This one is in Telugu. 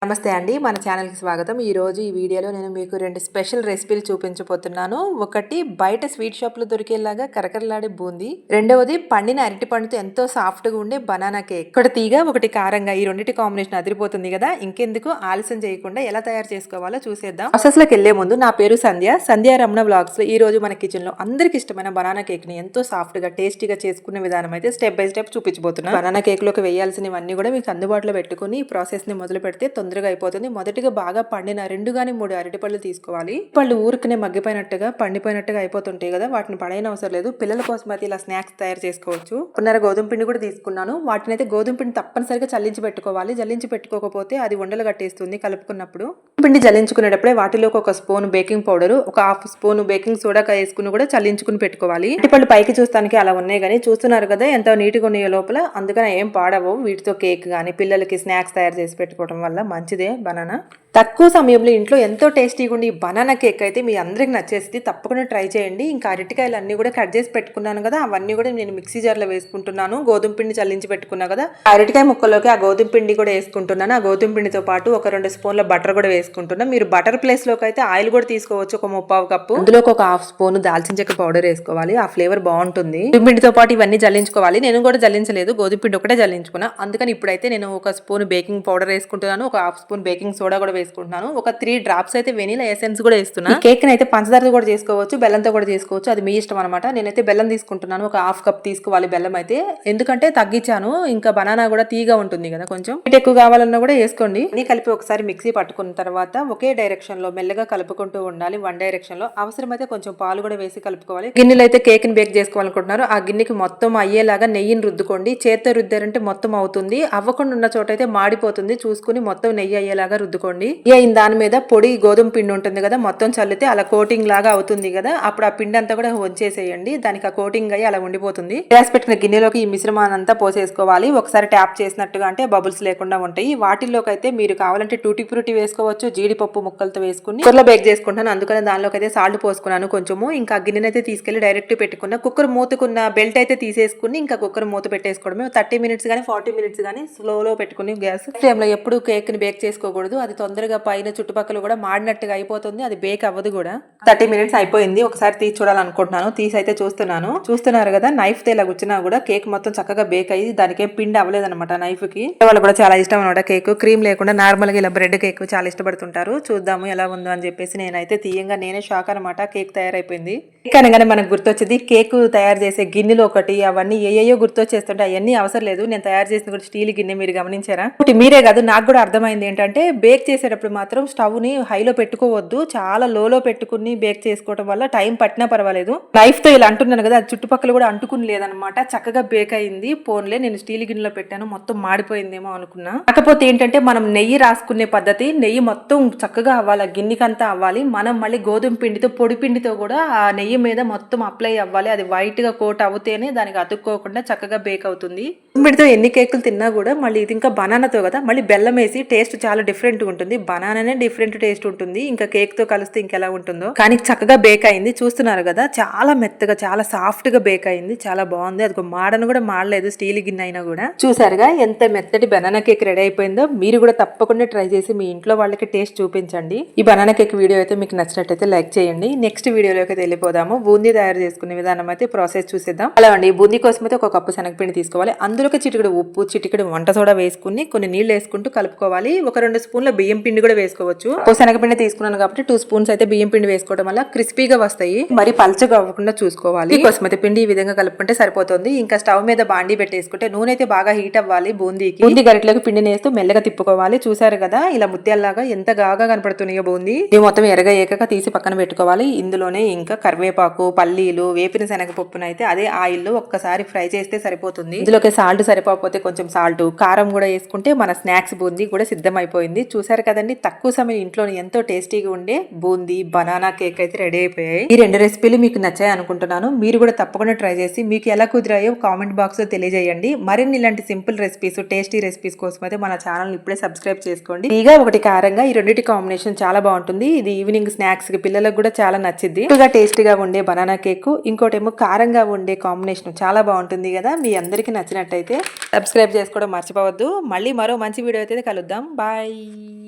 నమస్తే అండి, మన ఛానల్కి స్వాగతం. ఈరోజు ఈ వీడియోలో నేను మీకు 2 స్పెషల్ రెసిపీలు చూపించబోతున్నాను. ఒకటి బయట స్వీట్ షాప్లో దొరికేలాగా కరకరలాడే బూందీ, రెండవది పండిన అరటి పండుతో ఎంతో సాఫ్ట్గా ఉండే బనానా కేక్. ఒకటి తీగ ఒకటి కారంగా, ఈ రెండింటి కాంబినేషన్ అదిరిపోతుంది కదా. ఇంకెందుకు ఆలస్యం చేయకుండా ఎలా తయారు చేసుకోవాలో చూసేద్దాం. ప్రాసెస్లోకి వెళ్లే ముందు, నా పేరు సంధ్య రమణ వ్లాగ్స్ లో ఈ రోజు మన కిచెన్ లో అందరికి ఇష్టమైన బనానా కేక్ ని ఎంతో సాఫ్ట్ గా టేస్టీగా చేసుకునే విధానం అయితే స్టెప్ బై స్టెప్ చూపించబోతున్నాను. బనానా కేక్ లోకి వేయాల్సినవన్నీ కూడా మీకు అందుబాటులో పెట్టుకుని ఈ ప్రాసెస్ ని మొదలు పెడితే తొందరగా అయిపోతుంది. మొదటిగా బాగా పండిన 2 గాని 3 అరటిపళ్ళు తీసుకోవాలి. పళ్ళు ఊరికనే మగ్గిపోయినట్టుగా పండిపోయినట్టుగా అయిపోతుంటాయి కదా, వాటిని పడైన అవసరం లేదు. పిల్లల కోసం అయితే ఇలా స్నాక్స్ తయారు చేసుకోవచ్చు. కొన్నర గోధుమ పిండి కూడా తీసుకున్నాను. వాటిని అయితే గోధుమ పిండి తప్పనిసరిగా చల్లించి పెట్టుకోవాలి. జల్లించి పెట్టుకోకపోతే అది ఉండలు కట్టేస్తుంది కలుపుకున్నప్పుడు. పిండి జల్లించుకునేటప్పుడే వాటిలోకి ఒక స్పూన్ బేకింగ్ పౌడర్, ఒక హాఫ్ స్పూన్ బేకింగ్ సోడా వేసుకుని కూడా చల్లించుకుని పెట్టుకోవాలి. అరటిపళ్ళు పైకి చూస్తానికి అలా ఉన్నాయి కానీ చూస్తున్నారు కదా ఎంత నీట్గా ఉన్నాయో లోపల. అందుకని ఏం పాడవు. వీటితో కేక్ కానీ పిల్లలకి స్నాక్స్ తయారు చేసి పెట్టుకోవడం వల్ల మంచిదే బనానా. తక్కువ సమయంలో ఇంట్లో ఎంతో టేస్టీగా ఉండి బనానా కేక్ అయితే మీ అందరికి నచ్చేసి తప్పకుండా ట్రై చేయండి. ఇంకా అరటికాయలు అన్ని కూడా కట్ చేసి పెట్టుకున్నాను కదా, అవన్నీ కూడా నేను మిక్సీ జార్లో వేసుకుంటున్నాను. గోధుమ పిండి చల్లించి పెట్టుకున్నా కదా, అరటికాయ ముక్కలోకి ఆ గోధుమ పిండి కూడా వేసుకుంటున్నాను. ఆ గోధుమ పిండితో పాటు ఒక 2 స్పూన్ల బటర్ కూడా వేసుకుంటున్నాను. మీరు బటర్ ప్లేస్ లోకి అయితే ఆయిల్ కూడా తీసుకోవచ్చు, ఒక 3/4 కప్పు. అందులోకి ఒక హాఫ్ స్పూన్ దాల్చిన చెక్క పౌడర్ వేసుకోవాలి. ఆ ఫ్లేవర్ బాగుంటుంది. గోధుమ పిండితో పాటు ఇవన్నీ జల్లించుకోవాలి. నేను కూడా జల్లించలేదు, గోధుమ పిండి ఒకటే జల్లించుకున్నా. అందుకని ఇప్పుడైతే నేను ఒక స్పూన్ బేకింగ్ పౌడర్ వేసుకుంటున్నాను, ఒక హాఫ్ స్పూన్ బేకింగ్ సోడా కూడా వేసుకుంటున్నాను. ఒక 3 డ్రాప్స్ అయితే వెనిలా ఎసెన్స్ కూడా వేస్తున్నాను. కేక్ అయితే పంచదారతో కూడా చేసుకోవచ్చు, బెల్లంతో కూడా చేసుకోవచ్చు, అది మీ ఇష్టం అనమాట. నేనైతే బెల్లం తీసుకుంటున్నాను. ఒక హాఫ్ కప్ తీసుకోవాలి బెల్లం అయితే, ఎందుకంటే తగ్గించాను. ఇంకా బనానా కూడా తీగా ఉంటుంది కదా, కొంచెం ఎక్కువ కావాలన్నా కూడా వేసుకోండి. అన్ని కలిపి ఒకసారి మిక్సీ పట్టుకున్న తర్వాత ఒకే డైరెక్షన్ లో మెల్లగా కలుపుకుంటూ ఉండాలి. 1 డైరెక్షన్ లో. అవసరమైతే కొంచెం పాలు కూడా వేసి కలుపుకోవాలి. గిన్నెలో అయితే కేక్ ని బేక్ చేసుకోవాలనుకుంటున్నారు, ఆ గిన్నెకి మొత్తం అయ్యేలాగా నెయ్యిని రుద్దుకోండి. చేత్తో రుద్దారంటే మొత్తం అవుతుంది, అవ్వకుండా ఉన్న చోట అయితే మాడిపోతుంది. చూసుకుని మొత్తం నెయ్యి అయ్యేలాగా రుద్దుకోండి. దాని మీద పొడి గోధుమ పిండి ఉంటుంది కదా, మొత్తం చల్లితే అలా కోటింగ్ లాగా అవుతుంది కదా, అప్పుడు ఆ పిండి అంతా కూడా వంచేసేయండి. దానికి ఆ కోటింగ్ అయ్యి అలా ఉండిపోతుంది. గ్యాస్ పెట్టిన గిన్నెలోకి ఈ మిశ్రమాన్ని అంతా పోసేసుకోవాలి. ఒకసారి ట్యాప్ చేసినట్టుగా అంటే బబుల్స్ లేకుండా ఉంటాయి. వాటిల్లోకి అయితే మీరు కావాలంటే టూటీ ఫ్రూటీ వేసుకోవచ్చు, జీడిపప్పు ముక్కలతో వేసుకుని కుక్కర్లో బేక్ చేసుకుంటాను. అందుకని దానిలోకి అయితే సాల్ట్ పోసుకున్నాను కొంచెము. ఇంకా గిన్నెని అయితే తీసుకెళ్లి డైరెక్ట్ పెట్టుకున్నా. కుక్కర్ మూతుకున్న బెల్ట్ అయితే తీసేసుకుని ఇంకా కుక్కర్ మూత పెట్టేసుకోవడమే. 30 మినిట్స్ కానీ 40 మినిట్స్ కానీ స్లోలో పెట్టుకుని గ్యాస్ ఫ్లేమ్ లో ఎప్పుడు కేక్ ని బేక్ చేసుకోకూడదు. అది తొందరగా పైన చుట్టుపక్కల కూడా మాడినట్టుగా అయిపోతుంది, అది బేక్ అవ్వదు కూడా. 30 మినిట్స్ అయిపోయింది. ఒకసారి తీసి చూడాలనుకుంటున్నాను. తీసి అయితే చూస్తున్నారు కదా, నైఫ్ తో ఇలా కూర్చున్నా కూడా కేక్ మొత్తం చక్కగా బేక్ అయ్యి దానికి పిండి అవ్వలేదన్నమాట నైఫ్ కి. వాళ్ళు కూడా చాలా ఇష్టం అనమాట కేక్, క్రీమ్ లేకుండా నార్మల్ గా ఇలా బ్రెడ్ కేక్ చాలా ఇష్టపడుతుంటారు. చూద్దాము ఎలా ఉందో అని చెప్పేసి నేనైతే తీయంగా నేనే షాక్ అనమాట. కేక్ తయారైపోయింది. కేక్ అనగానే మనకు గుర్తొచ్చింది కేక్ తయారు చేసే గిన్నెలు ఒకటి, అవన్నీ ఏయో గుర్తొచ్చేస్తుంటే అవన్నీ అవసరం లేదు. నేను తయారు చేసిన కూడా స్టీల్ గిన్నె, మీరు గమనించారా? మీరే కాదు, నాకు కూడా అర్థమైంది ఏంటంటే బేక్ చేసేటప్పుడు మాత్రం స్టవ్ ని హైలో పెట్టుకోవద్దు, చాలా లోలో పెట్టుకుని బేక్ చేసుకోవడం వల్ల టైం పట్టినా పర్వాలేదు. నైఫ్ తో ఇలా అంటున్నాను కదా, అది చుట్టుపక్కల కూడా అంటుకుని లేదనమాట, చక్కగా బేక్ అయింది. పోన్లే, నేను స్టీల్ గిన్నెలో పెట్టాను, మొత్తం మాడిపోయిందేమో అనుకున్నా. కాకపోతే ఏంటంటే మనం నెయ్యి రాసుకునే పద్ధతి, నెయ్యి మొత్తం చక్కగా అవ్వాలి, గిన్నెకంతా అవ్వాలి. మనం మళ్ళీ గోధుమ పిండితో పొడి పిండితో కూడా ఆ నెయ్యి మీద మొత్తం అప్లై అవ్వాలి. అది వైట్ గా కోట్ అవుతేనే దానికి అతుక్కోకుండా చక్కగా బేక్ అవుతుంది. పిండితో ఎన్ని కేకులు తిన్నా కూడా మళ్ళీ ఇది ఇంకా బనానాతో కదా, మళ్ళీ బెల్లం వేసి టేస్ట్ చాలా డిఫరెంట్ ఉంటుంది. బనానానే డిఫరెంట్ టేస్ట్ ఉంటుంది, ఇంకా కేక్ తో కలిస్తే ఇంకెలా ఉంటుందో. కానీ చక్కగా బేక్ అయింది. చూస్తున్నారు కదా, చాలా మెత్తగా చాలా సాఫ్ట్ గా బేక్ అయింది, చాలా బాగుంది. అది మాడను కూడా మాడలేదు, స్టీల్ గిన్నె అయినా కూడా. చూసారుగా ఎంత మెత్తటి బనానా కేక్ రెడీ అయిపోయిందో. మీరు కూడా తప్పకుండా ట్రై చేసి మీ ఇంట్లో వాళ్ళకి టేస్ట్ చూపించండి. ఈ బనానా కేక్ వీడియో అయితే మీకు నచ్చినట్టయితే లైక్ చేయండి. నెక్స్ట్ వీడియోలోకి అయితే వెళ్ళిపోదాము. బూందీ తయారు చేసుకునే విధానం అయితే ప్రాసెస్ చూసేద్దాం. అలా అండి, బూందీ కోసం అయితే ఒక కప్పు శనగపిండి తీసుకోవాలి. అందులోకి చిటికెడు ఉప్పు, చిటికెడు వంట సోడా వేసుకుని కొన్ని నీళ్లు వేసుకుంటూ కలుపుకోవాలి. ఒక 2 స్పూన్ల బియ్యం పిండి కూడా వేసుకోవచ్చు. శనగపిండి తీసుకున్నాను కాబట్టి 2 స్పూన్స్ అయితే బియ్యం పిండి వేసుకోవడం వల్ల క్రిస్పీగా వస్తాయి, మరి పల్చగా అవ్వకుండా చూసుకోవాలి. కోసమైతే పిండి ఈ విధంగా కలుపుకుంటే సరిపోతుంది. ఇంకా స్టవ్ మీద బాండీ పెట్టేసుకుంటే నూనె అయితే బాగా హీట్ అవ్వాలి. బూందీ గరిటలోకి పిండిని వేస్తూ మెల్లగా తిప్పుకోవాలి. చూసారు కదా, ఇలా ముత్యాల్లాగా ఎంత గాగా కనపడుతున్నాయో బూందీ. ఇవి మొత్తం ఎరగా ఏకగా తీసి పక్కన పెట్టుకోవాలి. ఇందులోనే ఇంకా కరివేపాకు, పల్లీలు, వేపిన శనగపప్పును అయితే అదే ఆయిల్లో ఒక్కసారి ఫ్రై చేస్తే సరిపోతుంది. ఇందులోకి సాల్ట్ సరిపోకపోతే కొంచెం సాల్ట్, కారం కూడా వేసుకుంటే మన స్నాక్స్ బూందీ కూడా సిద్ధం అయిపోయింది. చూసారు కదండి, తక్కువ సమయం ఇంట్లో ఎంతో టేస్టీగా ఉండే బూందీ బనానా కేక్ అయితే రెడీ అయిపోయాయి. ఈ 2 రెసిపీలు మీకు నచ్చాయి అనుకుంటున్నాను. మీరు కూడా తప్పకుండా ట్రై చేసి మీకు ఎలా కుదిరాయో కామెంట్ బాక్స్ లో తెలియజేయండి. మరిన్ని ఇలాంటి సింపుల్ రెసిపీస్, టేస్టీ రెసిపీస్ కోసం అయితే మన ఛానల్ ఇప్పుడే సబ్స్క్రైబ్ చేసుకోండి. తీగా ఒకటి కారంగా, ఈ రెండింటి కాంబినేషన్ చాలా బాగుంటుంది. ఇది ఈవినింగ్ స్నాక్స్ కి పిల్లలకు కూడా చాలా నచ్చింది. ఎక్కువగా టేస్టీగా ఉండే బనానా కేక్, ఇంకోటేమో కారంగా ఉండే కాంబినేషన్ చాలా బాగుంటుంది కదా. మీ అందరికి నచ్చినట్టయితే సబ్స్క్రైబ్ చేసుకోవడం మర్చిపోవద్దు. మళ్ళీ మరో మంచి వీడియో అయితే కలుద్దాం. బాయ్.